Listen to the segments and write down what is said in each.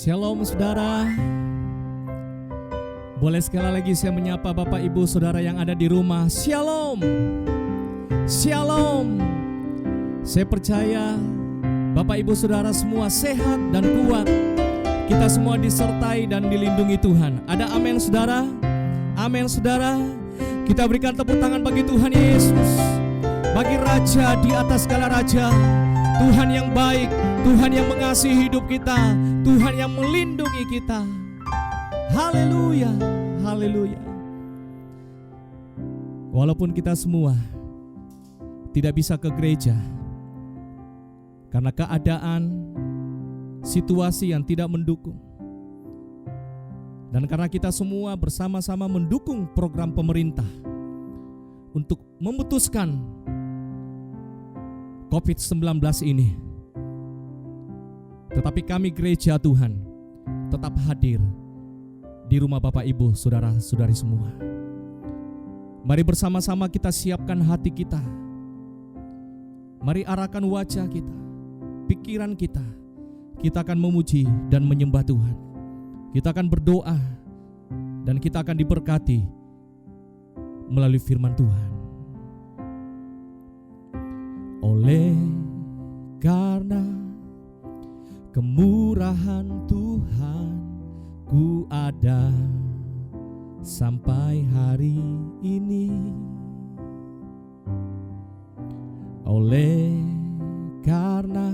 Shalom saudara. Boleh sekali lagi saya menyapa Bapak Ibu Saudara yang ada di rumah. Shalom. Shalom. Saya percaya Bapak Ibu Saudara semua sehat dan kuat. Kita semua disertai dan dilindungi Tuhan. Ada amin saudara? Amin saudara. Kita berikan tepuk tangan bagi Tuhan Yesus, bagi Raja di atas segala raja, Tuhan yang baik, Tuhan yang mengasihi hidup kita, Tuhan yang melindungi kita. Haleluya, haleluya. Walaupun kita semua tidak bisa ke gereja karena keadaan, situasi yang tidak mendukung, dan karena kita semua bersama-sama mendukung program pemerintah untuk memutuskan COVID-19 ini, tetapi kami gereja Tuhan tetap hadir di rumah Bapak Ibu Saudara-saudari semua. Mari bersama-sama kita siapkan hati kita. Mari arahkan wajah kita, pikiran kita. Kita akan memuji dan menyembah Tuhan. Kita akan berdoa dan kita akan diberkati melalui firman Tuhan. Oleh karena kemurahan Tuhan, ku ada sampai hari ini. Oleh karena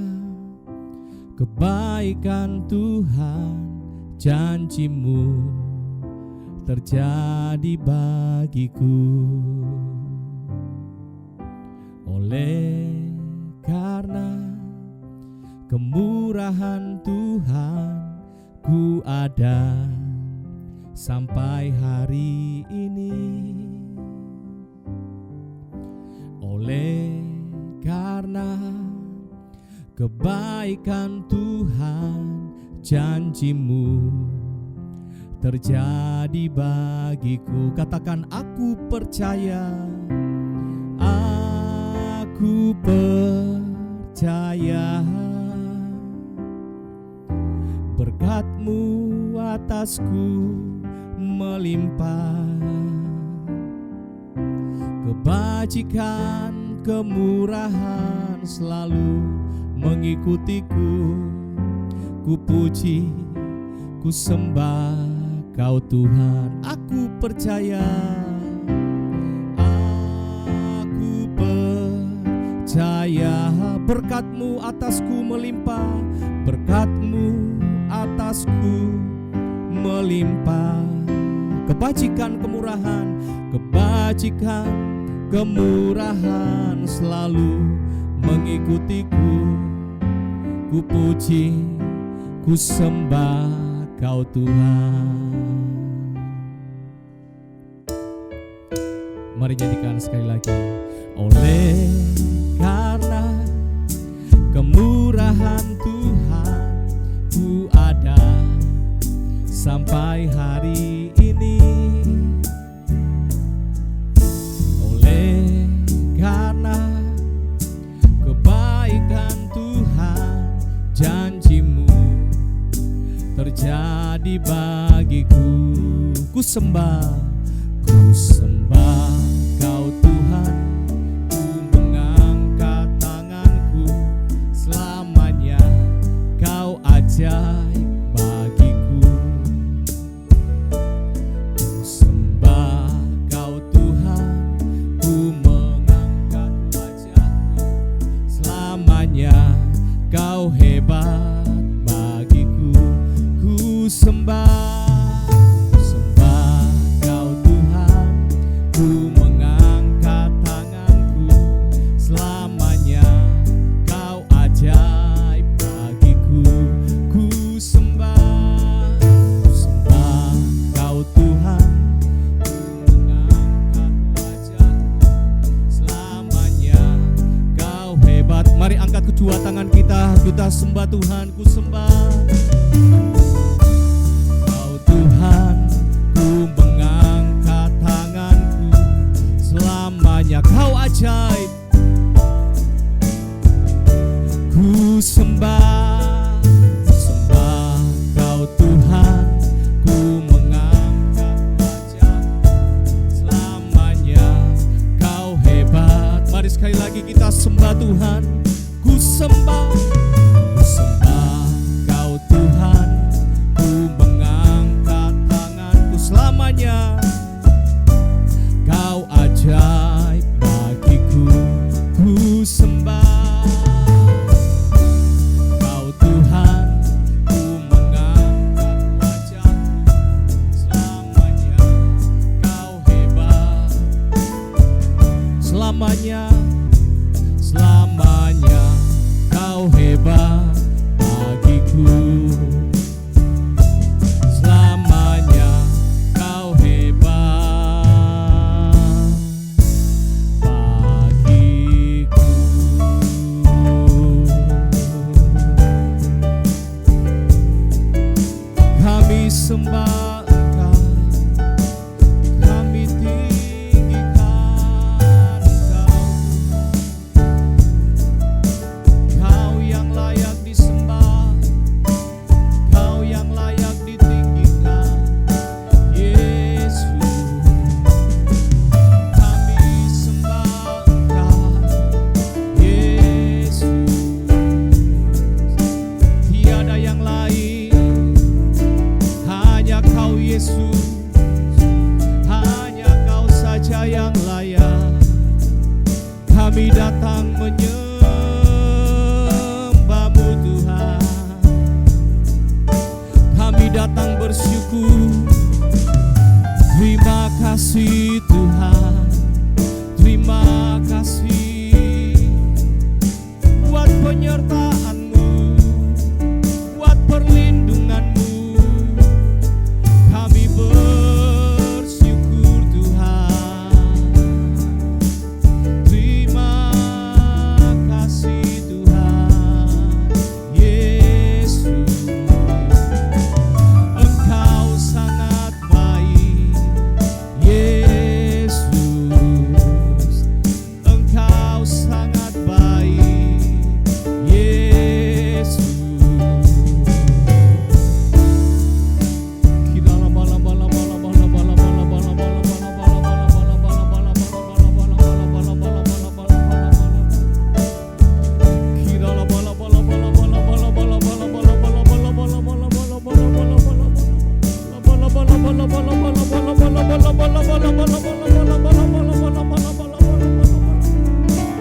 kebaikan Tuhan, janjimu terjadi bagiku. Oleh karena kemurahan Tuhan, ku ada sampai hari ini. Oleh karena kebaikan Tuhan, janjimu terjadi bagiku. Katakan, aku percaya, aku percaya. Berkat-Mu atasku melimpah, kebajikan, kemurahan selalu mengikutiku. Ku puji, ku sembah Kau Tuhan. Aku percaya, aku percaya. Berkat-Mu atasku melimpah, berkat-Mu atasku melimpah, kebajikan, kemurahan, kebajikan, kemurahan selalu mengikutiku. Ku puji, ku sembah Kau Tuhan. Mari nyanyikan sekali lagi. Oleh karena kemurahan Tuhan, ku ada sampai hari ini. Oleh karena abadi bagiku. Ku sembah Kau Tuhan. Ku mengangkat tanganku, selamanya Kau ajaib bagiku. Ku sembah Kau Tuhan. Ku mengangkat wajahku, selamanya Kau hebat bagiku. Ku sembah Kau Tuhan. Ku mengangkat tanganku, selamanya Kau ajaib bagiku. Ku sembah Kau Tuhan. Ku mengangkat wajahku, selamanya Kau hebat. Mari angkat kedua tangan kita sembah Tuhan. Ku sembah Kau Tuhan. Ku mengangkat tanganku, selamanya Kau ajaib. Ku sembah Kau Tuhan. Ku mengangkat wajahku, selamanya Kau hebat. Mari sekali lagi kita sembah Tuhan. Ku sembah Kau Tuhan. Ku mengangkat tanganku, selamanya Kau ajaib bagiku. Ku sembah Kau Tuhan. Ku mengangkat wajahku, selamanya Kau hebat. Selamanya Kau hebat bagiku. Selamanya Kau hebat bagiku. Kami sembah Engkau, kami tinggikan Engkau. Kau yang layak disembah, Kau yang layak ditinggikan, Yesus. Kami sembah Engkau, Yesus. Tiada yang lain, hanya Kau Yesus. Hanya Kau saja yang layak. Kami datang menyembah-Mu Tuhan. Kami datang bersyukur. Terima kasih Tuhan. Terima kasih buat penyertaan-Mu, buat perlindungan-Mu. Kami bersyukur Tuhan. Terima kasih Tuhan Yesus. Engkau sangat baik Yesus. Engkau sangat baik Yesus.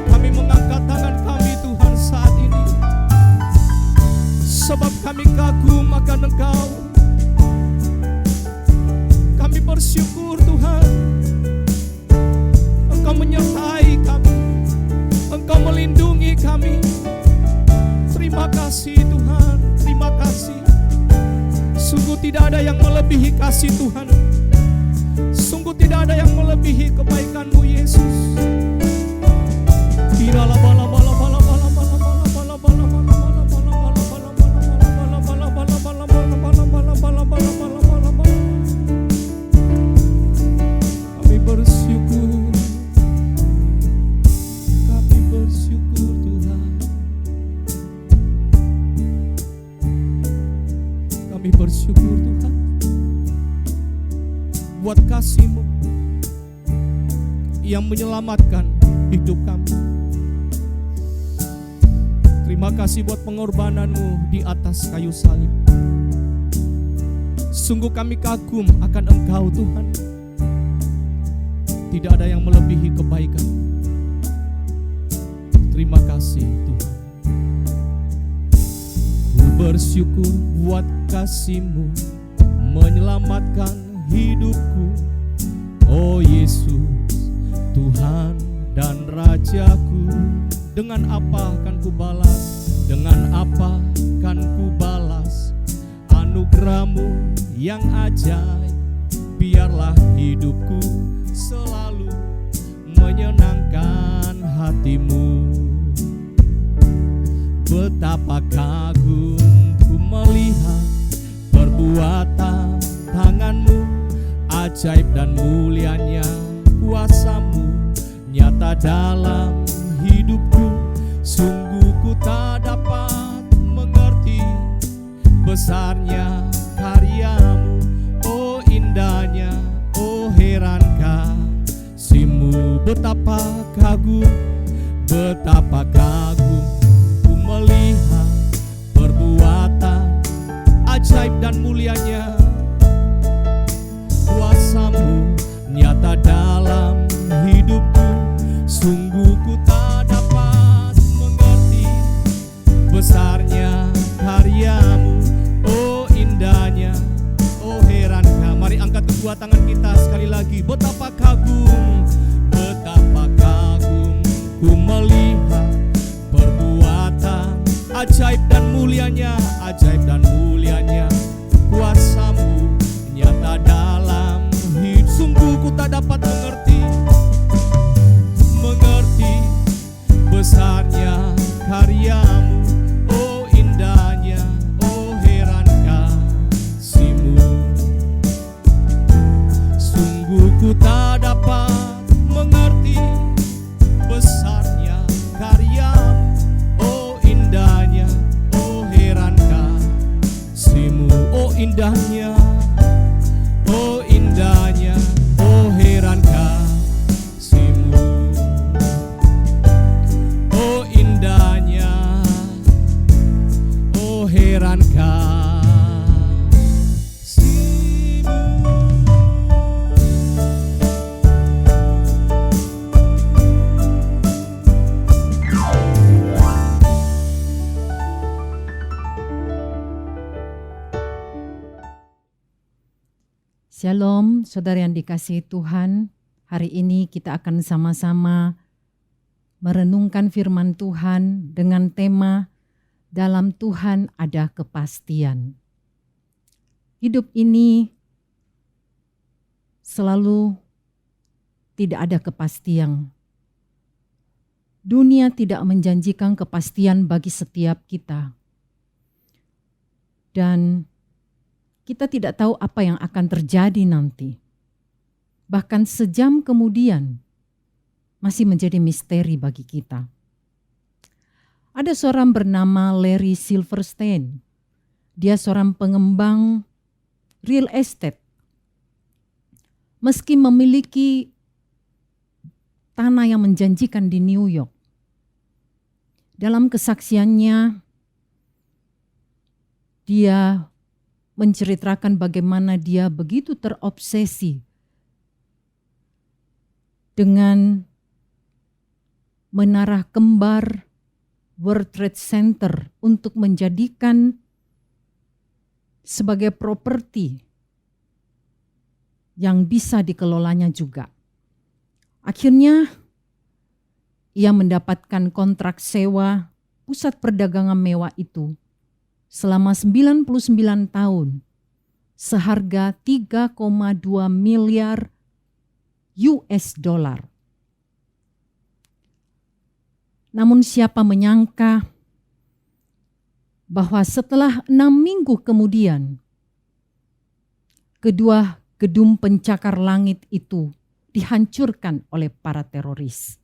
Kami mengangkat tangan kami Tuhan saat ini, sebab kami kagum akan Engkau. Kami bersyukur Tuhan, Engkau menyertai kami, Engkau melindungi kami. Terima kasih Tuhan, terima kasih. Sungguh tidak ada yang melebihi kasih Tuhan. Sungguh tidak ada yang melebihi kebaikan-Mu Yesus. Kami bersyukur Tuhan. Kami bersyukur Tuhan. buat kasih-Mu yang menyelamatkan hidup kami. Terima kasih buat pengorbanan-Mu di atas kayu salib. Sungguh kami kagum akan Engkau Tuhan. Tidak ada yang melebihi kebaikan. Terima kasih Tuhan. Ku bersyukur buat kasih-Mu menyelamatkan hidupku. Oh Yesus, Tuhan dan Rajaku. Dengan apa akan ku balas? Dengan apa akan ku balas anugerah-Mu yang ajaib? Biarlah hidupku selalu menyenangkan hati-Mu. Betapa kagum ku melihat perbuatan tangan-Mu, ajaib dan mulianya kuasa-Mu nyata dalam hidupku. Sungguh ku tak dapat mengerti besarnya karya-Mu. Oh indahnya, oh heran kasih-Mu. Betapa kagum ku melihat perbuatan ajaib dan mulianya kuasa-Mu nyata dalam hidupku. Sungguh ku tak dapat mengerti besarnya karya-Mu. Oh indahnya, oh herankah. Mari angkat kedua tangan kita sekali lagi. Betapa kagum ku melihat perbuatan ajaib dan mulianya, ajaib dan mulianya kuasa-Mu nyata dalam hidup. Sungguh ku tak dapat mengerti besarnya karya-Mu. Oh indahnya, oh heran kasih-Mu. Sungguh ku tak dapat mengerti besarnya karya-Mu. Oh indahnya, oh heran kasih-Mu. Oh indahnya, oh indahnya, oh heran kasih-Mu. Oh indahnya, oh heran kasih-Mu. Shalom, saudara yang dikasihi Tuhan. Hari ini kita akan sama-sama merenungkan firman Tuhan dengan tema dalam Tuhan ada kepastian. Hidup ini selalu tidak ada kepastian. Dunia tidak menjanjikan kepastian bagi setiap kita. Dan kita tidak tahu apa yang akan terjadi nanti. Bahkan sejam kemudian masih menjadi misteri bagi kita. Ada seorang bernama Larry Silverstein. Dia seorang pengembang real estate. Meski memiliki tanah yang menjanjikan di New York, dalam kesaksiannya dia menceritakan bagaimana dia begitu terobsesi dengan menara kembar World Trade Center untuk menjadikan sebagai properti yang bisa dikelolanya juga. Akhirnya ia mendapatkan kontrak sewa pusat perdagangan mewah itu selama 99 tahun seharga 3,2 miliar US dollar. Namun siapa menyangka bahwa setelah 6 minggu kemudian kedua gedung pencakar langit itu dihancurkan oleh para teroris.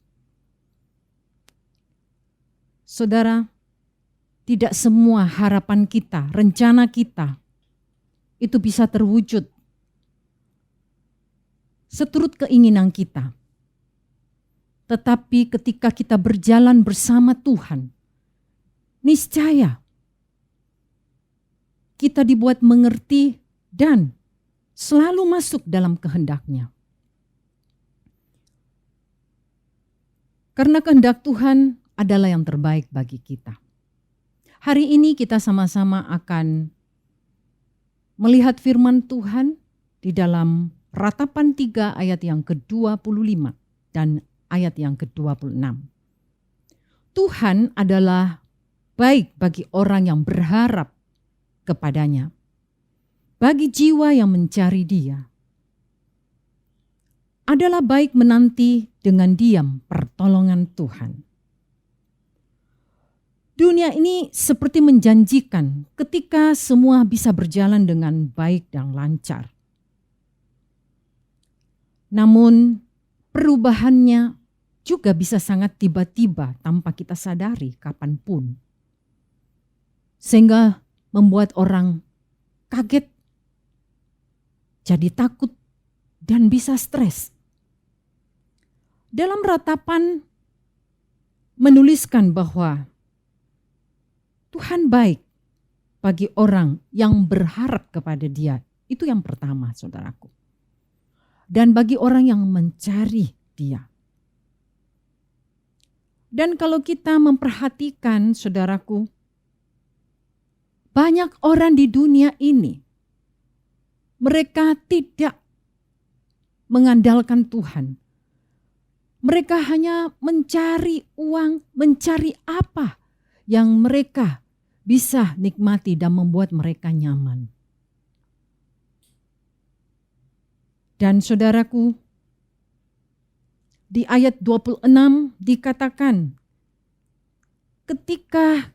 Saudara, tidak semua harapan kita, rencana kita itu bisa terwujud seturut keinginan kita. Tetapi ketika kita berjalan bersama Tuhan, niscaya kita dibuat mengerti dan selalu masuk dalam kehendak-Nya. Karena kehendak Tuhan adalah yang terbaik bagi kita. Hari ini kita sama-sama akan melihat firman Tuhan di dalam Ratapan 3 ayat yang ke-25 dan ayat yang ke-26. Tuhan adalah baik bagi orang yang berharap kepadanya, bagi jiwa yang mencari Dia. Adalah baik menanti dengan diam pertolongan Tuhan. Dunia ini seperti menjanjikan ketika semua bisa berjalan dengan baik dan lancar. Namun perubahannya juga bisa sangat tiba-tiba tanpa kita sadari kapanpun. Sehingga membuat orang kaget, jadi takut, dan bisa stres. Dalam Ratapan menuliskan bahwa Tuhan baik bagi orang yang berharap kepada Dia. Itu yang pertama, saudaraku. Dan bagi orang yang mencari Dia. Dan kalau kita memperhatikan, saudaraku, banyak orang di dunia ini, mereka tidak mengandalkan Tuhan. Mereka hanya mencari uang, mencari apa yang mereka bisa nikmati dan membuat mereka nyaman. Dan saudaraku, di ayat 26 dikatakan, ketika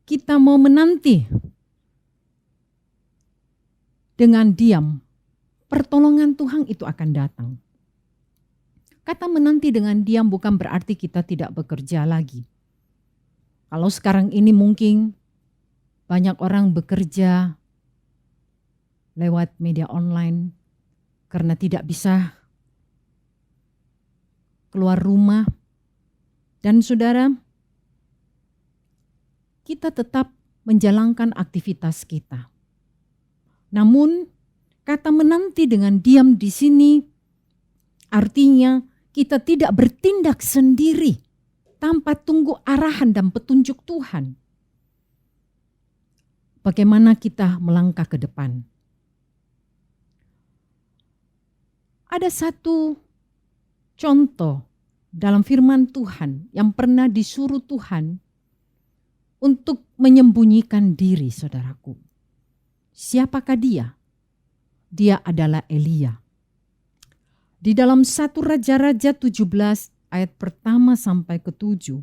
kita mau menanti dengan diam, pertolongan Tuhan itu akan datang. Kata menanti dengan diam bukan berarti kita tidak bekerja lagi. Kalau sekarang ini mungkin banyak orang bekerja lewat media online karena tidak bisa keluar rumah. Dan saudara, kita tetap menjalankan aktivitas kita. Namun kata menanti dengan diam di sini artinya kita tidak bertindak sendiri tanpa tunggu arahan dan petunjuk Tuhan. Bagaimana kita melangkah ke depan? Ada satu contoh dalam firman Tuhan yang pernah disuruh Tuhan untuk menyembunyikan diri, saudaraku. Siapakah dia? Dia adalah Elia. Di dalam 1 Raja-Raja 17 ayat pertama sampai ke-7.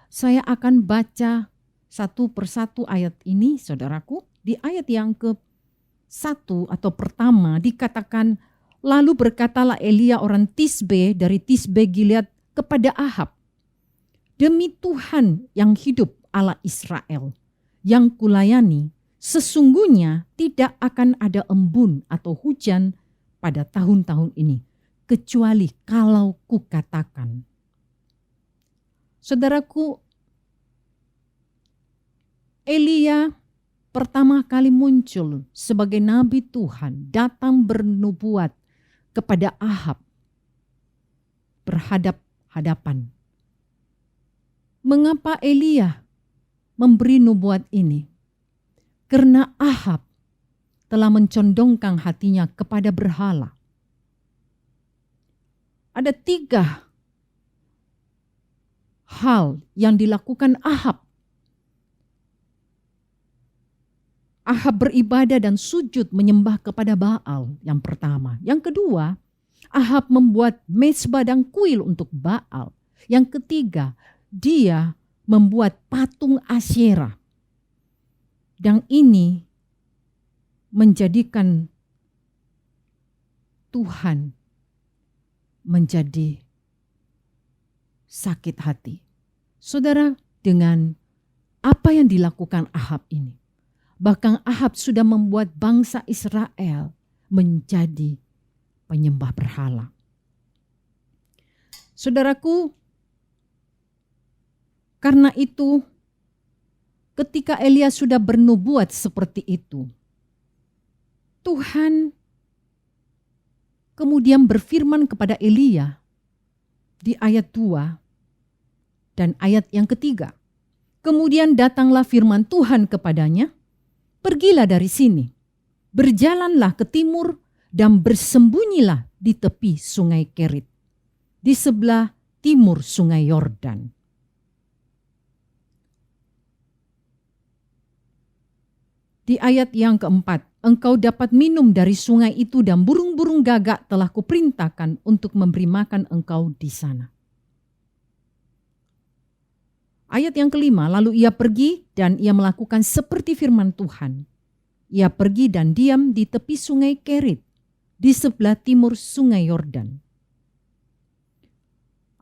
Saya akan baca satu persatu ayat ini, saudaraku. Di ayat yang ke-1 atau pertama dikatakan, lalu berkatalah Elia orang Tisbe dari Tisbe Gilead kepada Ahab, demi Tuhan yang hidup Allah Israel, yang kulayani, sesungguhnya tidak akan ada embun atau hujan pada tahun-tahun ini, kecuali kalau kukatakan. Saudaraku, Elia pertama kali muncul sebagai nabi Tuhan, datang bernubuat kepada Ahab berhadap-hadapan. Mengapa Elia memberi nubuat ini? Karena Ahab telah mencondongkan hatinya kepada berhala. Ada 3 hal yang dilakukan Ahab. Ahab beribadah dan sujud menyembah kepada Baal, yang pertama. Yang kedua, Ahab membuat mezbah dan kuil untuk Baal. Yang ketiga, dia membuat patung Asyera. Dan ini menjadikan Tuhan menjadi sakit hati. Saudara, dengan apa yang dilakukan Ahab ini, bahkan Ahab sudah membuat bangsa Israel menjadi penyembah berhala. Saudaraku, karena itu ketika Elia sudah bernubuat seperti itu, Tuhan kemudian berfirman kepada Elia di ayat 2 dan ayat yang ketiga. Kemudian datanglah firman Tuhan kepadanya, "Pergilah dari sini, berjalanlah ke timur dan bersembunyilah di tepi sungai Kerit, di sebelah timur sungai Yordan." Di ayat yang keempat, "Engkau dapat minum dari sungai itu dan burung-burung gagak telah kuperintahkan untuk memberi makan engkau di sana." Ayat yang kelima, lalu ia pergi dan ia melakukan seperti firman Tuhan. Ia pergi dan diam di tepi sungai Kerit, di sebelah timur sungai Yordan.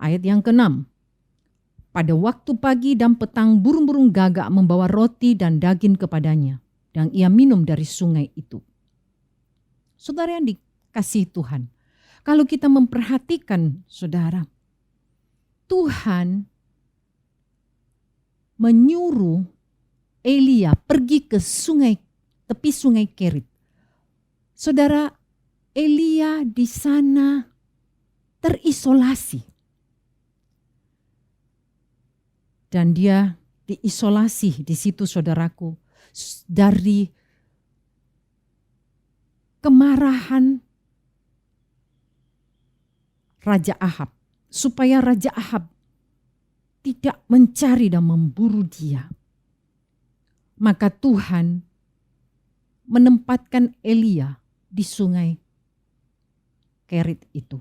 Ayat yang keenam, pada waktu pagi dan petang burung-burung gagak membawa roti dan daging kepadanya, dan ia minum dari sungai itu. Saudara yang dikasihi Tuhan, kalau kita memperhatikan saudara, Tuhan menyuruh Elia pergi ke tepi sungai Kerit. Saudara, Elia di sana terisolasi. Dan dia diisolasi di situ saudaraku dari kemarahan Raja Ahab, supaya Raja Ahab tidak mencari dan memburu dia. Maka Tuhan menempatkan Elia di sungai Kerit itu.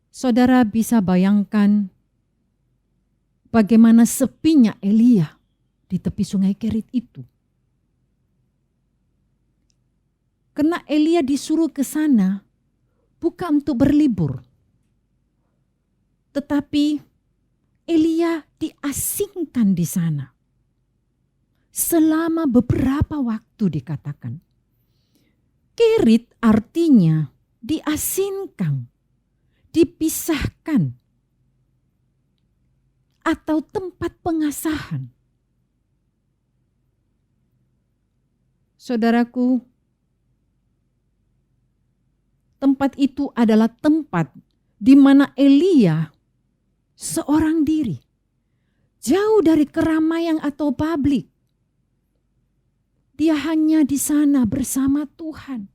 Saudara bisa bayangkan bagaimana sepinya Elia di tepi sungai Kerit itu. Karena Elia disuruh ke sana bukan untuk berlibur, tetapi Elia diasingkan di sana selama beberapa waktu dikatakan. Kerit artinya diasingkan, dipisahkan, atau tempat pengasahan. Saudaraku, tempat itu adalah tempat di mana Elia seorang diri, jauh dari keramaian atau publik. Dia hanya di sana bersama Tuhan.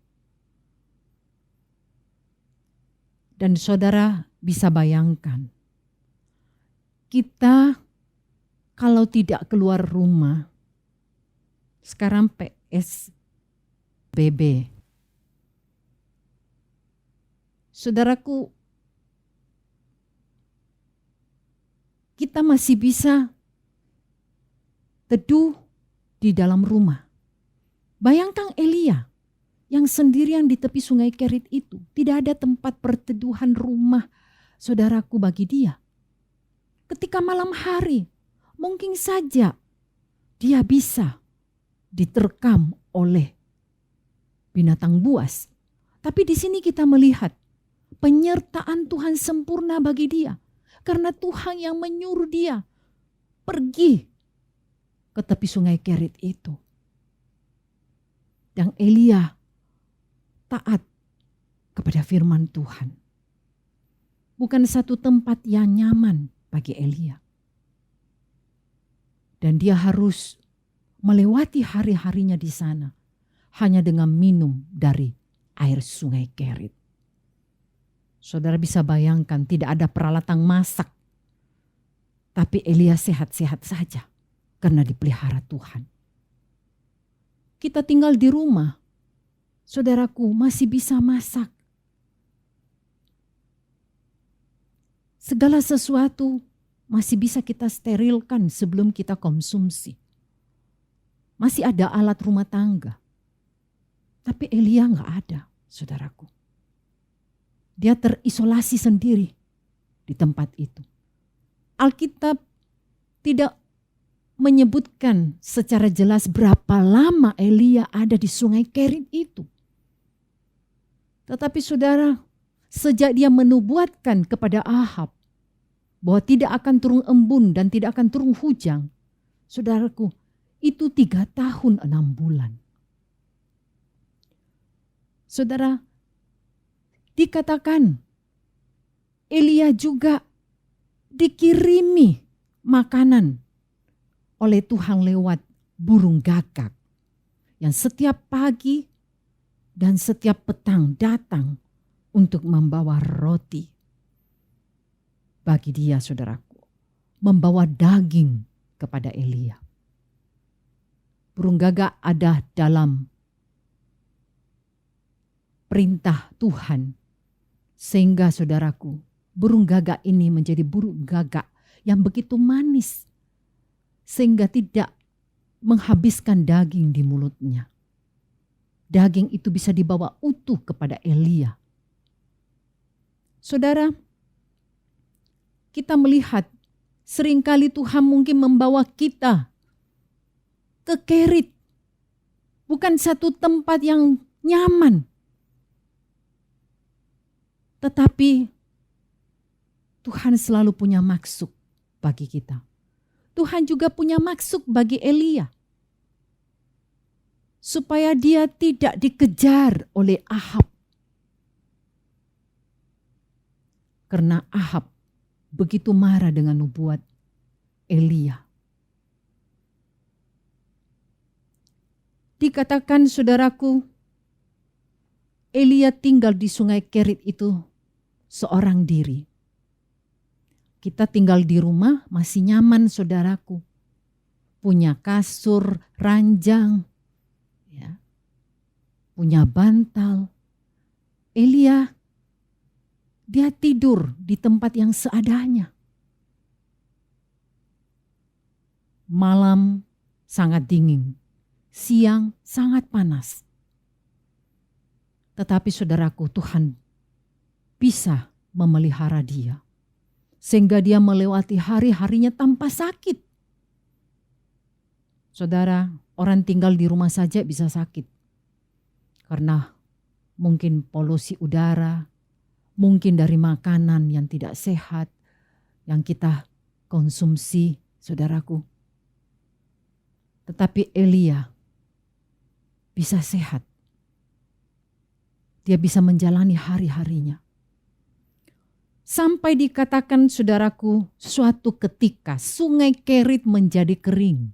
Dan saudara bisa bayangkan, kita kalau tidak keluar rumah, sekarang PSBB. Saudaraku, kita masih bisa teduh di dalam rumah. Bayangkan Elia yang sendirian di tepi sungai Kerit itu. Tidak ada tempat perteduhan rumah saudaraku bagi dia. Ketika malam hari, mungkin saja dia bisa diterkam oleh binatang buas. Tapi di sini kita melihat penyertaan Tuhan sempurna bagi dia. Karena Tuhan yang menyuruh dia pergi ke tepi sungai Kerit itu. Dan Elia taat kepada firman Tuhan. Bukan satu tempat yang nyaman bagi Elia. Dan dia harus melewati hari-harinya di sana hanya dengan minum dari air sungai Kerit. Saudara bisa bayangkan tidak ada peralatan masak. Tapi Elia sehat-sehat saja karena dipelihara Tuhan. Kita tinggal di rumah, saudaraku masih bisa masak. Segala sesuatu masih bisa kita sterilkan sebelum kita konsumsi. Masih ada alat rumah tangga. Tapi Elia gak ada, saudaraku. Dia terisolasi sendiri di tempat itu. Alkitab tidak menyebutkan secara jelas berapa lama Elia ada di sungai Kerit itu. Tetapi saudara, sejak dia menubuatkan kepada Ahab bahwa tidak akan turun embun dan tidak akan turun hujan, saudaraku, itu 3 tahun 6 bulan. Saudara, dikatakan Elia juga dikirimi makanan oleh Tuhan lewat burung gagak yang setiap pagi dan setiap petang datang untuk membawa roti bagi dia, saudaraku, membawa daging kepada Elia. Burung gagak ada dalam perintah Tuhan, sehingga saudaraku, burung gagak ini menjadi burung gagak yang begitu manis sehingga tidak menghabiskan daging di mulutnya. Daging itu bisa dibawa utuh kepada Elia. Saudara, kita melihat seringkali Tuhan mungkin membawa kita ke Kerit, bukan satu tempat yang nyaman, tetapi Tuhan selalu punya maksud bagi kita. Tuhan juga punya maksud bagi Elia, supaya dia tidak dikejar oleh Ahab. Karena Ahab begitu marah dengan nubuat Elia. Dikatakan, saudaraku, Elia tinggal di sungai Kerit itu seorang diri. Kita tinggal di rumah masih nyaman, saudaraku. Punya kasur, ranjang, ya, punya bantal. Elia, dia tidur di tempat yang seadanya. Malam sangat dingin, siang sangat panas. Tetapi saudaraku, Tuhan bisa memelihara dia, sehingga dia melewati hari-harinya tanpa sakit. Saudara, orang tinggal di rumah saja bisa sakit. Karena mungkin polusi udara, mungkin dari makanan yang tidak sehat yang kita konsumsi, saudaraku. Tetapi Elia bisa sehat. Dia bisa menjalani hari-harinya. Sampai dikatakan, saudaraku, suatu ketika sungai Kerit menjadi kering.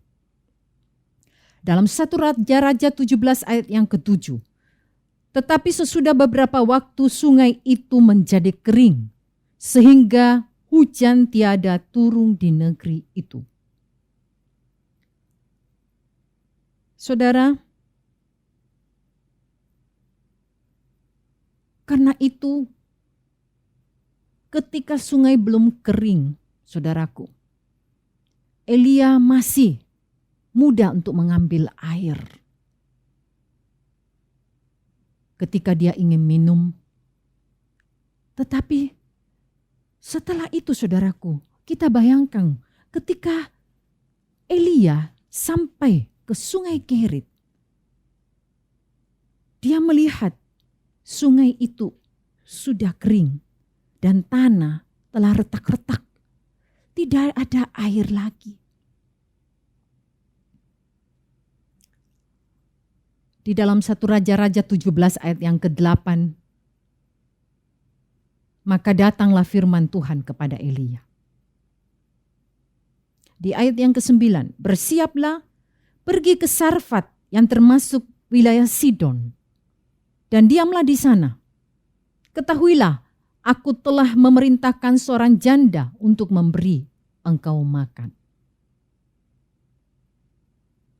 Dalam 1 Raja-Raja 17 ayat yang ke-7. Tetapi sesudah beberapa waktu sungai itu menjadi kering, sehingga hujan tiada turun di negeri itu. Saudara, karena itu ketika sungai belum kering, saudaraku, Elia masih mudah untuk mengambil air. Ketika dia ingin minum. Tetapi setelah itu, saudaraku, kita bayangkan ketika Elia sampai ke sungai Kerit, dia melihat sungai itu sudah kering dan tanah telah retak-retak. Tidak ada air lagi. Di dalam 1 Raja-Raja 17 ayat yang ke-8. Maka datanglah firman Tuhan kepada Elia. Di ayat yang ke-9. Bersiaplah, pergi ke Sarfat yang termasuk wilayah Sidon. Dan diamlah di sana. Ketahuilah, aku telah memerintahkan seorang janda untuk memberi engkau makan.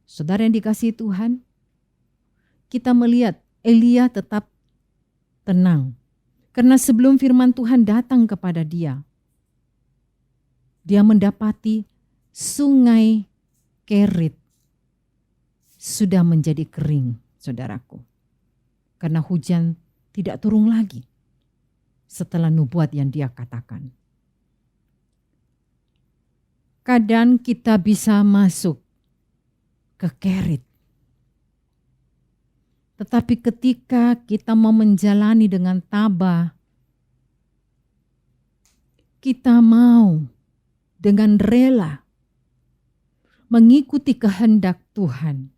Saudara yang dikasihi Tuhan, kita melihat Elia tetap tenang. Karena sebelum firman Tuhan datang kepada dia, dia mendapati sungai Kerit sudah menjadi kering, saudaraku. Karena hujan tidak turun lagi setelah nubuat yang dia katakan. Kadang kita bisa masuk ke Kerit. Tetapi ketika kita mau menjalani dengan tabah, kita mau dengan rela mengikuti kehendak Tuhan,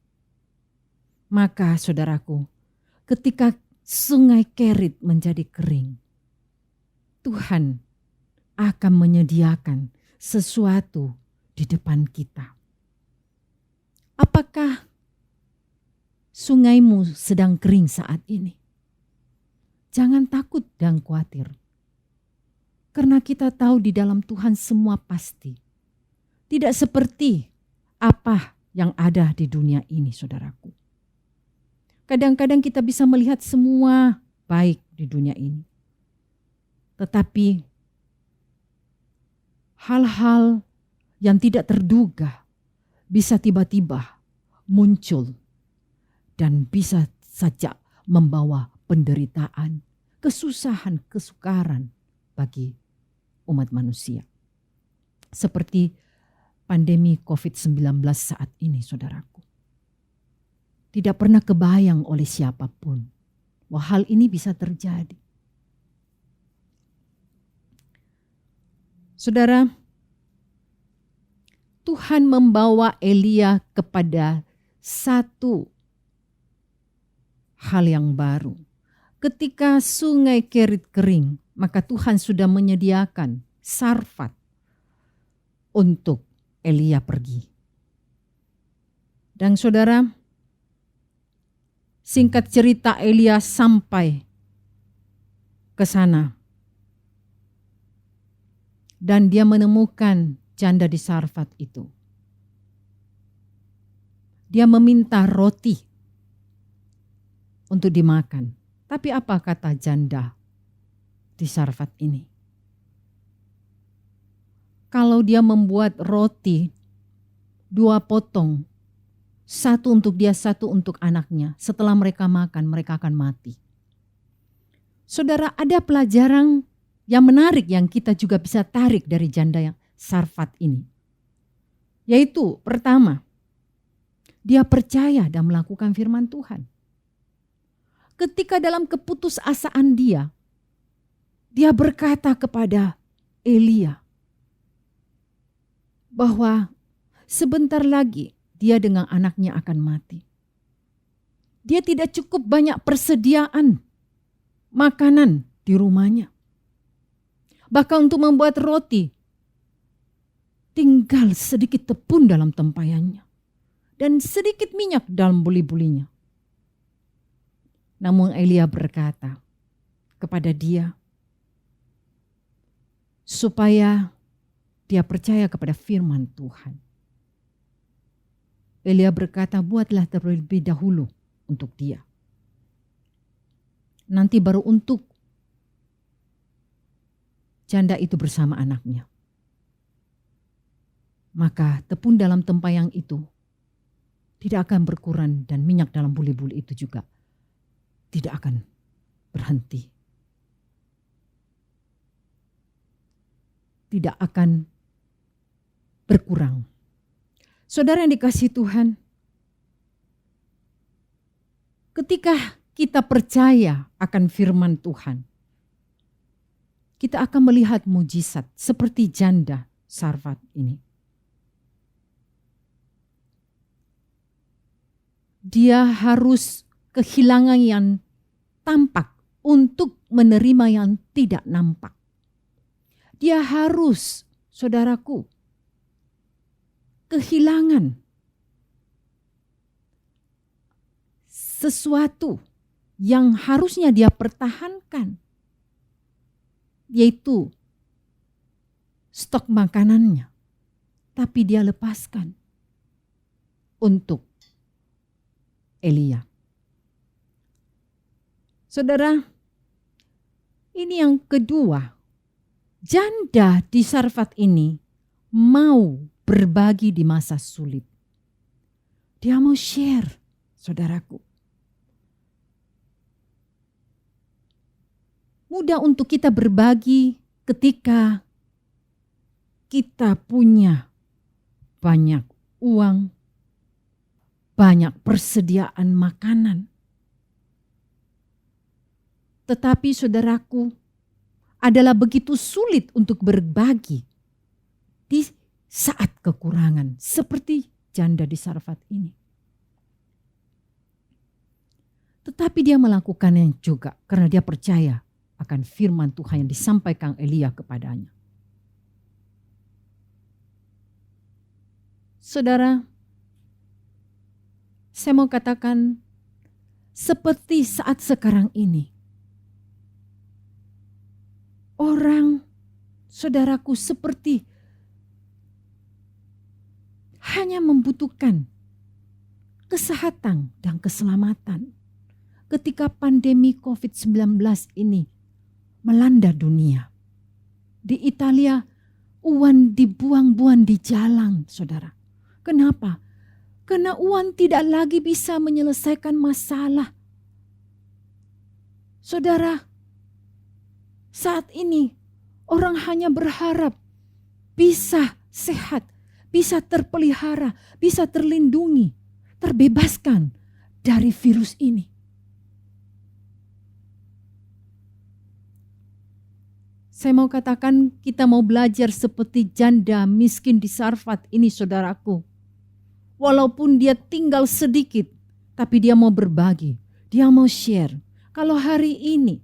maka saudaraku, ketika sungai Kerit menjadi kering, Tuhan akan menyediakan sesuatu di depan kita. Apakah sungaimu sedang kering saat ini? Jangan takut dan khawatir. Karena kita tahu di dalam Tuhan semua pasti. Tidak seperti apa yang ada di dunia ini, saudaraku. Kadang-kadang kita bisa melihat semua baik di dunia ini. Tetapi hal-hal yang tidak terduga bisa tiba-tiba muncul dan bisa saja membawa penderitaan, kesusahan, kesukaran bagi umat manusia. Seperti pandemi COVID-19 saat ini, saudaraku. Tidak pernah kebayang oleh siapapun bahwa hal ini bisa terjadi. Saudara, Tuhan membawa Elia kepada satu hal yang baru. Ketika sungai Kerit kering, maka Tuhan sudah menyediakan Sarfat untuk Elia pergi. Dan saudara, singkat cerita Elia sampai ke sana. Dan dia menemukan janda di Sarfat itu. Dia meminta roti untuk dimakan. Tapi apa kata janda di Sarfat ini? Kalau dia membuat roti 2 potong, 1 untuk dia, 1 untuk anaknya, setelah mereka makan, mereka akan mati. Saudara, ada pelajaran yang menarik yang kita juga bisa tarik dari janda yang Sarfat ini. Yaitu pertama, dia percaya dan melakukan firman Tuhan. Ketika dalam keputusasaan dia berkata kepada Elia bahwa sebentar lagi dia dengan anaknya akan mati. Dia tidak cukup banyak persediaan makanan di rumahnya. Bahkan untuk membuat roti, tinggal sedikit tepung dalam tempayannya dan sedikit minyak dalam buli-bulinya. Namun Elia berkata kepada dia supaya dia percaya kepada firman Tuhan. Elia berkata, buatlah terlebih dahulu untuk dia. Nanti baru untuk janda itu bersama anaknya. Maka tepung dalam tempayan itu tidak akan berkurang dan minyak dalam buli-buli itu juga tidak akan berhenti. Tidak akan berkurang. Saudara yang dikasihi Tuhan, ketika kita percaya akan firman Tuhan, kita akan melihat mujizat seperti janda Sarfat ini. Dia harus kehilangan yang tampak untuk menerima yang tidak nampak. Dia harus, saudaraku, kehilangan sesuatu yang harusnya dia pertahankan, yaitu stok makanannya, tapi dia lepaskan untuk Elia. Saudara, ini yang kedua, janda di Sarfat ini mau berbagi di masa sulit. Dia mau share, saudaraku. Mudah untuk kita berbagi ketika kita punya banyak uang, banyak persediaan makanan. Tetapi saudaraku, adalah begitu sulit untuk berbagi di saat kekurangan, seperti janda di Sarfat ini. Tetapi dia melakukannya juga karena dia percaya akan firman Tuhan yang disampaikan Elia kepadanya. Saudara, saya mau katakan seperti saat sekarang ini, orang, saudaraku, seperti hanya membutuhkan kesehatan dan keselamatan ketika pandemi COVID-19 ini melanda dunia. Di Italia, uang dibuang-buang di jalan, saudara. Kenapa? Karena uang tidak lagi bisa menyelesaikan masalah. Saudara, saat ini orang hanya berharap bisa sehat, bisa terpelihara, bisa terlindungi, terbebaskan dari virus ini. Saya mau katakan kita mau belajar seperti janda miskin di Sarfat ini, saudaraku. Walaupun dia tinggal sedikit, tapi dia mau berbagi, dia mau share. Kalau hari ini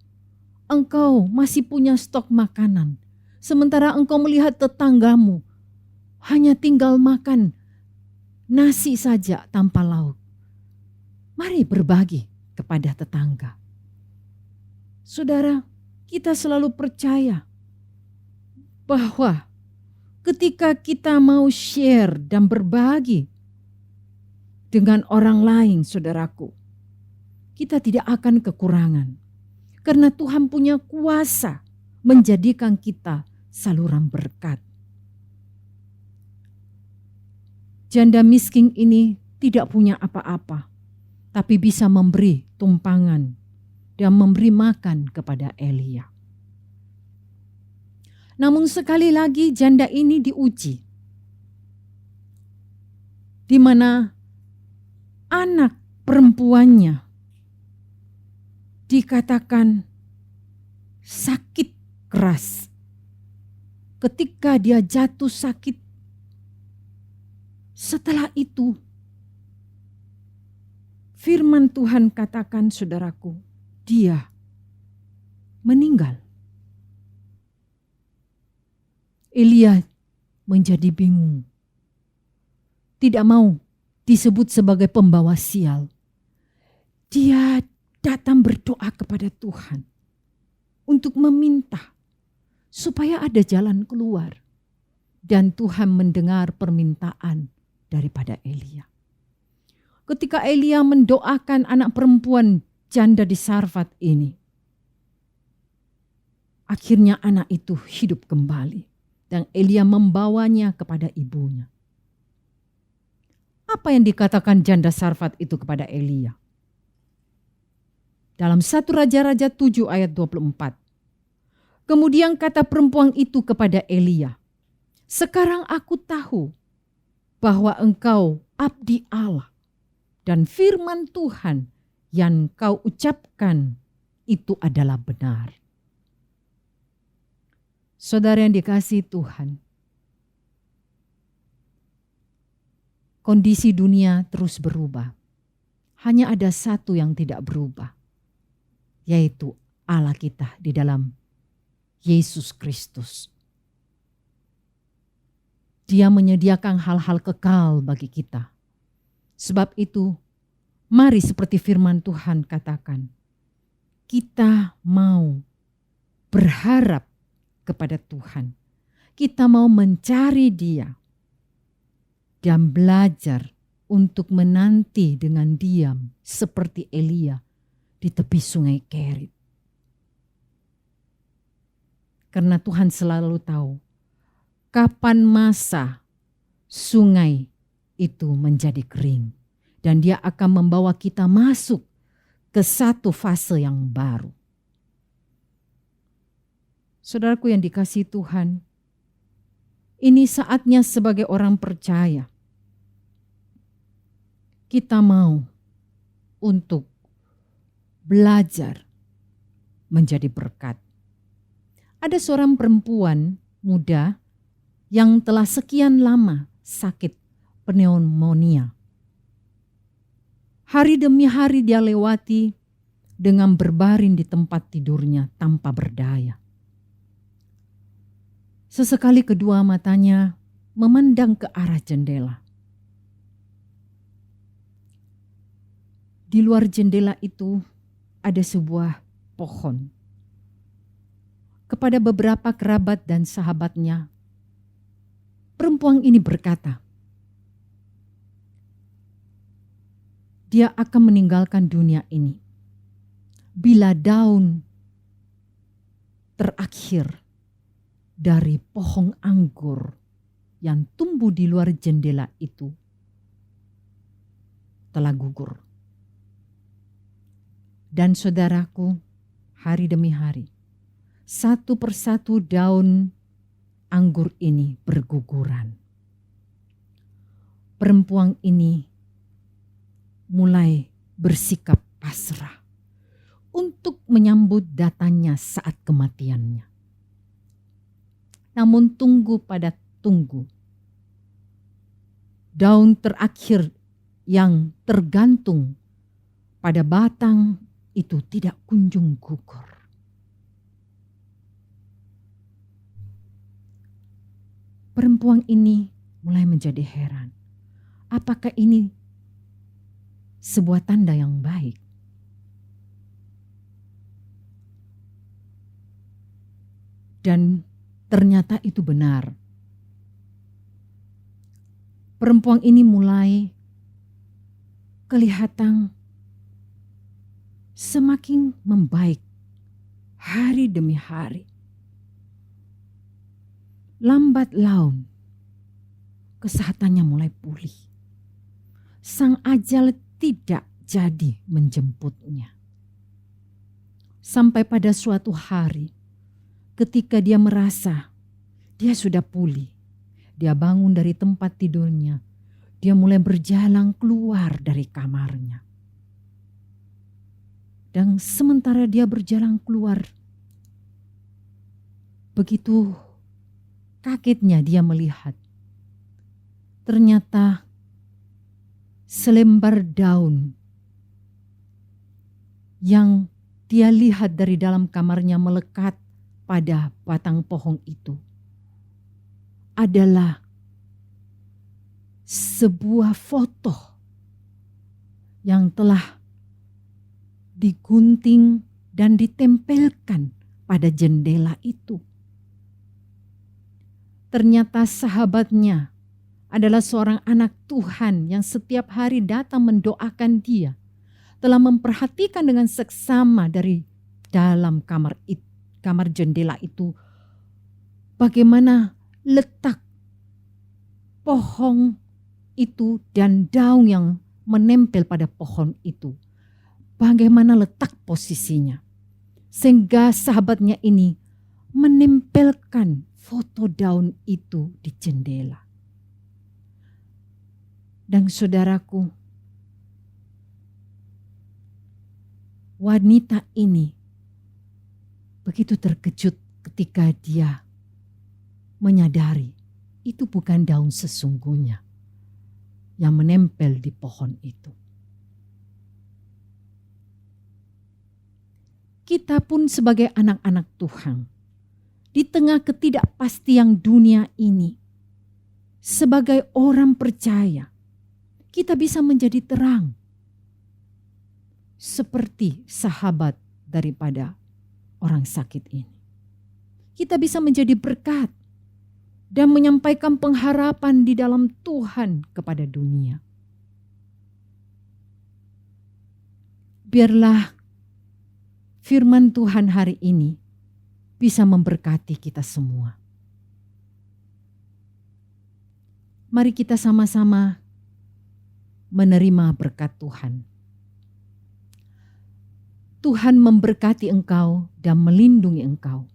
engkau masih punya stok makanan, sementara engkau melihat tetanggamu hanya tinggal makan nasi saja tanpa lauk, mari berbagi kepada tetangga. Saudara, kita selalu percaya bahwa ketika kita mau share dan berbagi dengan orang lain, saudaraku, kita tidak akan kekurangan. Karena Tuhan punya kuasa menjadikan kita saluran berkat. Janda miskin ini tidak punya apa-apa, tapi bisa memberi tumpangan dan memberi makan kepada Elia. Namun sekali lagi janda ini diuji, di mana anak perempuannya dikatakan sakit keras. Ketika dia jatuh sakit, setelah itu firman Tuhan katakan, saudaraku, dia meninggal. Elia menjadi bingung. Tidak mau disebut sebagai pembawa sial. Dia datang berdoa kepada Tuhan untuk meminta supaya ada jalan keluar. Dan Tuhan mendengar permintaan daripada Elia. Ketika Elia mendoakan anak perempuan janda di Sarfat ini, akhirnya anak itu hidup kembali. Dan Elia membawanya kepada ibunya. Apa yang dikatakan janda Sarfat itu kepada Elia? Dalam 1 Raja-Raja 7 ayat 24. Kemudian kata perempuan itu kepada Elia, sekarang aku tahu bahwa engkau abdi Allah dan firman Tuhan yang kau ucapkan itu adalah benar. Saudara yang dikasihi Tuhan, kondisi dunia terus berubah. Hanya ada satu yang tidak berubah, yaitu Allah kita di dalam Yesus Kristus. Dia menyediakan hal-hal kekal bagi kita. Sebab itu, mari seperti firman Tuhan katakan, kita mau berharap kepada Tuhan. Kita mau mencari Dia dan belajar untuk menanti dengan diam seperti Elia di tepi sungai Kerit. Karena Tuhan selalu tahu kapan masa sungai itu menjadi kering dan Dia akan membawa kita masuk ke satu fase yang baru. Saudaraku yang dikasihi Tuhan, ini saatnya sebagai orang percaya kita mau untuk belajar menjadi berkat. Ada seorang perempuan muda yang telah sekian lama sakit pneumonia. Hari demi hari dia lewati dengan berbaring di tempat tidurnya tanpa berdaya. Sesekali kedua matanya memandang ke arah jendela. Di luar jendela itu ada sebuah pohon. Kepada beberapa kerabat dan sahabatnya, perempuan ini berkata, dia akan meninggalkan dunia ini bila daun terakhir dari pohon anggur yang tumbuh di luar jendela itu telah gugur. Dan saudaraku, hari demi hari, satu persatu daun anggur ini berguguran. Perempuan ini mulai bersikap pasrah untuk menyambut datangnya saat kematiannya. Namun tunggu pada tunggu, daun terakhir yang tergantung pada batang itu tidak kunjung gugur. Perempuan ini mulai menjadi heran. Apakah ini sebuah tanda yang baik? Dan ternyata itu benar. Perempuan ini mulai kelihatan semakin membaik hari demi hari. Lambat laun kesehatannya mulai pulih. Sang ajal tidak jadi menjemputnya. Sampai pada suatu hari ketika dia merasa dia sudah pulih, dia bangun dari tempat tidurnya, dia mulai berjalan keluar dari kamarnya. Dan sementara dia berjalan keluar, begitu kagetnya dia melihat ternyata selembar daun yang dia lihat dari dalam kamarnya melekat pada batang pohon itu adalah sebuah foto yang telah digunting dan ditempelkan pada jendela itu. Ternyata sahabatnya adalah seorang anak Tuhan yang setiap hari datang mendoakan dia, telah memperhatikan dengan seksama dari dalam kamar jendela itu bagaimana letak pohon itu dan daun yang menempel pada pohon itu. Bagaimana letak posisinya. Sehingga sahabatnya ini menempelkan foto daun itu di jendela. Dan saudaraku, wanita ini begitu terkejut ketika dia menyadari itu bukan daun sesungguhnya yang menempel di pohon itu. Kita pun sebagai anak-anak Tuhan, di tengah ketidakpastian dunia ini, sebagai orang percaya, kita bisa menjadi terang. Seperti sahabat daripada orang sakit ini. Kita bisa menjadi berkat dan menyampaikan pengharapan di dalam Tuhan kepada dunia. Biarlah firman Tuhan hari ini bisa memberkati kita semua. Mari kita sama-sama menerima berkat Tuhan. Tuhan memberkati engkau dan melindungi engkau.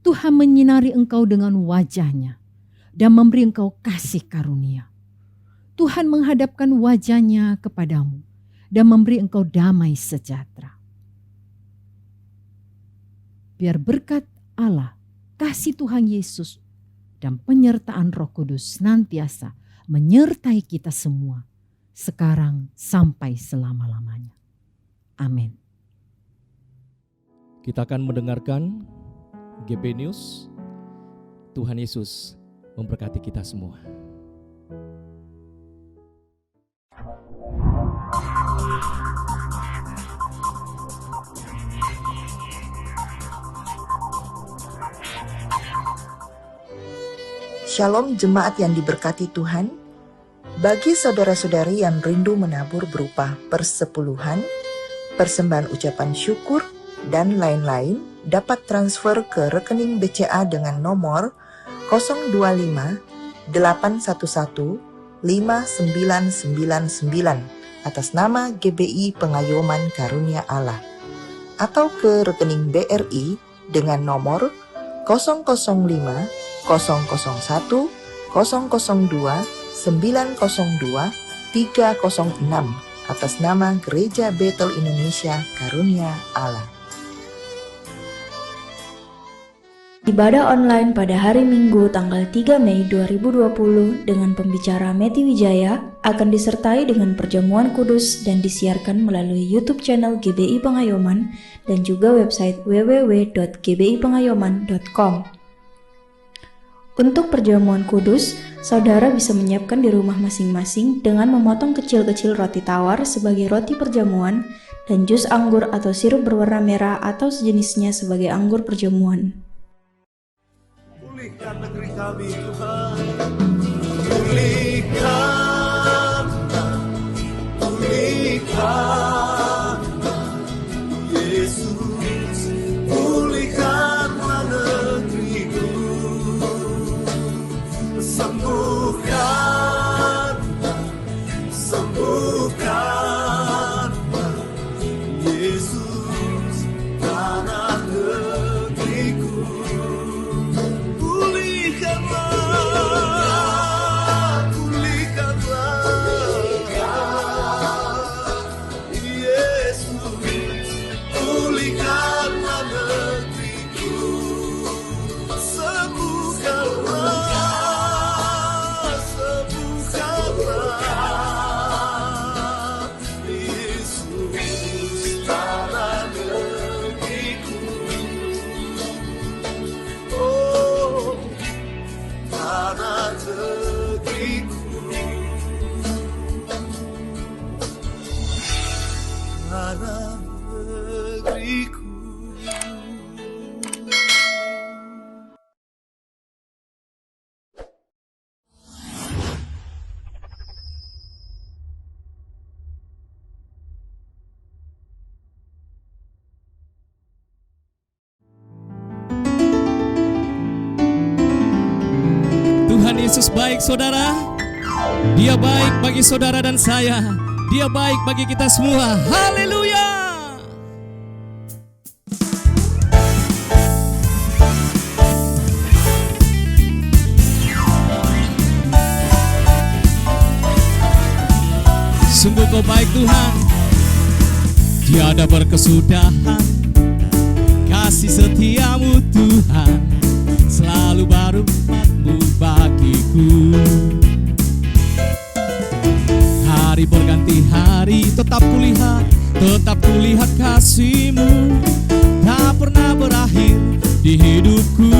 Tuhan menyinari engkau dengan wajah-Nya dan memberi engkau kasih karunia. Tuhan menghadapkan wajah-Nya kepadamu dan memberi engkau damai sejahtera. Biar berkat Allah, kasih Tuhan Yesus, dan penyertaan Roh Kudus senantiasa menyertai kita semua, sekarang sampai selama-lamanya. Amin. Kita akan mendengarkan GB News. Tuhan Yesus memberkati kita semua. Shalom jemaat yang diberkati Tuhan. Bagi saudara-saudari yang rindu menabur berupa persepuluhan, persembahan ucapan syukur, dan lain-lain, dapat transfer ke rekening BCA dengan nomor 025 811 5999 atas nama GBI Pengayoman Karunia Allah, atau ke rekening BRI dengan nomor 005 001 002 902 306 atas nama Gereja Bethel Indonesia Karunia Allah. Ibadah online pada hari Minggu tanggal 3 Mei 2020 dengan pembicara Meti Wijaya akan disertai dengan perjamuan kudus dan disiarkan melalui YouTube channel GBI Pengayoman dan juga website www.gbipengayoman.com. Untuk perjamuan kudus, saudara bisa menyiapkan di rumah masing-masing dengan memotong kecil-kecil roti tawar sebagai roti perjamuan dan jus anggur atau sirup berwarna merah atau sejenisnya sebagai anggur perjamuan. Pulihkan negeri kami Tuhan, pulihkan, Yesus, pulihkanlah negeriku, sembuhkan, Yesus, tanah negeriku. Tuhan Yesus baik saudara. Dia baik bagi saudara dan saya. Dia baik bagi kita semua. Haleluya. Sungguh kau baik Tuhan. Tiada berkesudahan kasih setiamu Tuhan, selalu baru rahmat-Mu bagiku. Hari berganti hari tetap kulihat kasih-Mu, tak pernah berakhir di hidupku.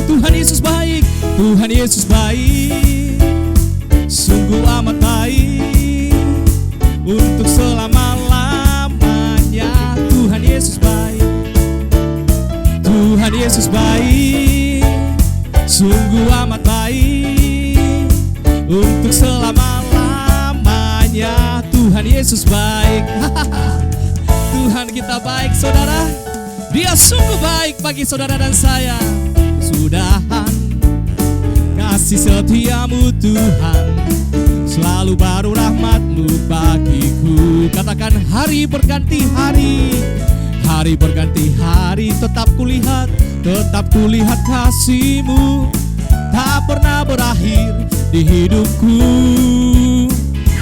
Tuhan Yesus baik, Tuhan Yesus baik, sungguh amat baik untuk selama-lamanya. Tuhan Yesus baik, Tuhan Yesus baik, sungguh amat baik untuk selama-lamanya. Tuhan Yesus baik. Tuhan kita baik saudara. Dia sungguh baik bagi saudara dan saya. Sudahan kasih setiamu Tuhan, selalu baru rahmat-Mu bagiku. Katakan hari berganti hari, hari berganti hari tetap kulihat kasih-Mu, tak pernah berakhir di hidupku.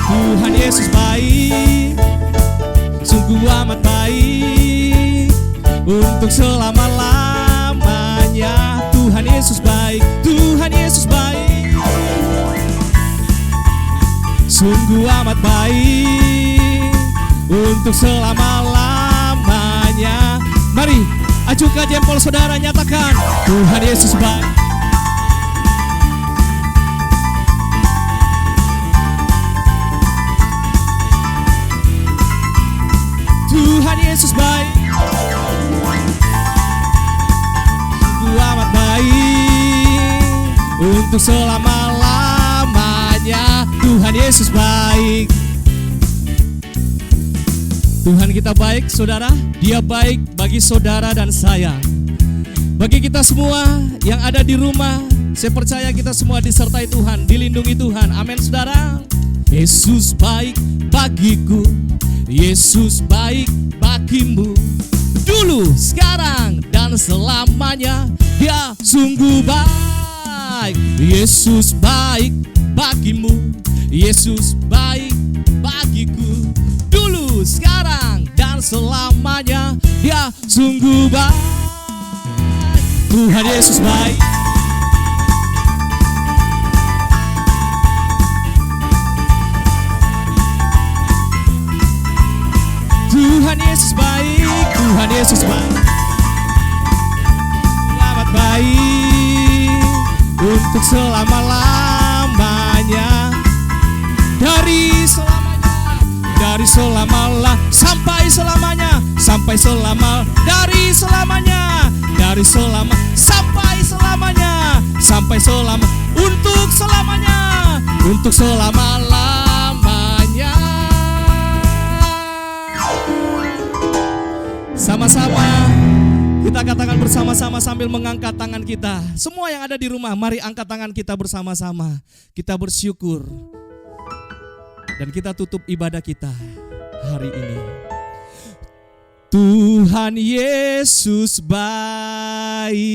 Tuhan Yesus baik, sungguh amat baik, untuk selama-lamanya. Tuhan Yesus baik, Tuhan Yesus baik, sungguh amat baik, untuk selama-lamanya. Mari, ajukan jempol saudara, nyatakan Tuhan Yesus baik. Tuhan Yesus baik, sungguh amat baik, untuk selama-lamanya. Tuhan Yesus baik. Tuhan kita baik, saudara. Dia baik bagi saudara dan saya. Bagi kita semua yang ada di rumah, saya percaya kita semua disertai Tuhan, dilindungi Tuhan. Amin, saudara. Yesus baik bagiku, Yesus baik bagimu, dulu, sekarang, dan selamanya. Dia sungguh baik. Yesus baik bagimu, Yesus baik bagiku, dulu, sekarang, dan selamanya. Dia sungguh baik. Tuhan Yesus baik. Tuhan Yesus baik, Tuhan Yesus baik, selamat baik, untuk selama-lamanya. Dari selama-lamanya sampai selamanya, sampai selama, dari selamanya, dari selama sampai selamanya, sampai selama, untuk selamanya, untuk selama-lamanya. Sama-sama kita katakan bersama-sama sambil mengangkat tangan kita. Semua yang ada di rumah, mari angkat tangan kita bersama-sama. Kita bersyukur dan kita tutup ibadah kita hari ini. Tuhan Yesus baik.